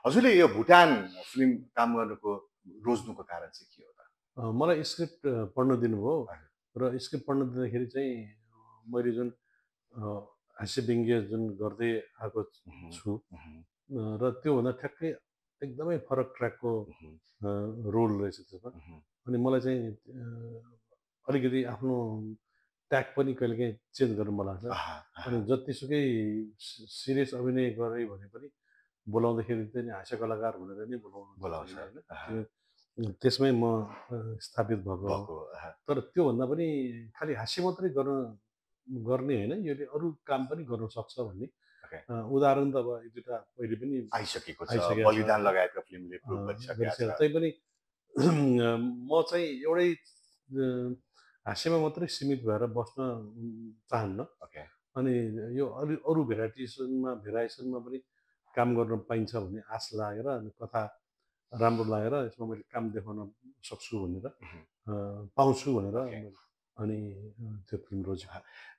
हजुरले यो भुटान फिल्म काम गर्नुको रोज्नुको कारण चाहिँ के हो त? मलाई स्क्रिप्ट पढ्न दिनुभयो हजुर। र स्क्रिप्ट पढ्न दिँदाखेरि चाहिँ मैले जुन अ, हास्य व्यङ्ग्य जुन गर्दै आएको उहुँ, छु उहुँ, र त्योभन्दा ठ्याक्कै एकदमै फरक ट्र्याकको उहुँ, रोल रहेछ त्यसमा। उहुँ। अनि मलाई चाहिँ अलिकति आफ्नो ट्याग पनि कहिलेकाहीँ चेन्ज गर्नु मन लाग्छ। आहा! अनि आहा! जतिसुकै सिरियस अभिनय गरेँ भने पनि बोलाउँदाखेरि चाहिँ हास्य कलाकार भनेर नै बोलाउनुहुन्छ बोलाउँछ। सबैले होइन। आहा! त्यो त्यसमै म स्थापित भएको हो। भएको आहा! तर त्योभन्दा पनि खालि हास्य मात्रै गर्ने होइन, यसले अरू काम पनि गर्न सक्छ भन्ने ओके। उदाहरण त अब 1-2टा पहिले पनि आइसकेको छ। आइसकेको छ बलिदान होइन। लगायतका फिल्मले प्रुभ गरिसकेका गरिसकेको छ। तैपनि म चाहिँ एउटै हास्यमा मात्रै सीमित भएर बस्न चाहन्न। ओके। अनि यो अरू अरू भेराइएसनमा पनि काम गर्न पाइन्छ भन्ने आश लागेर अनि कथा राम्रो लागेर यसमा मैले काम देखाउन सक्छु भनेर उहुँ, पाउँछु भनेर ओके। मैले अनि त्यो फिल्म रोजेको।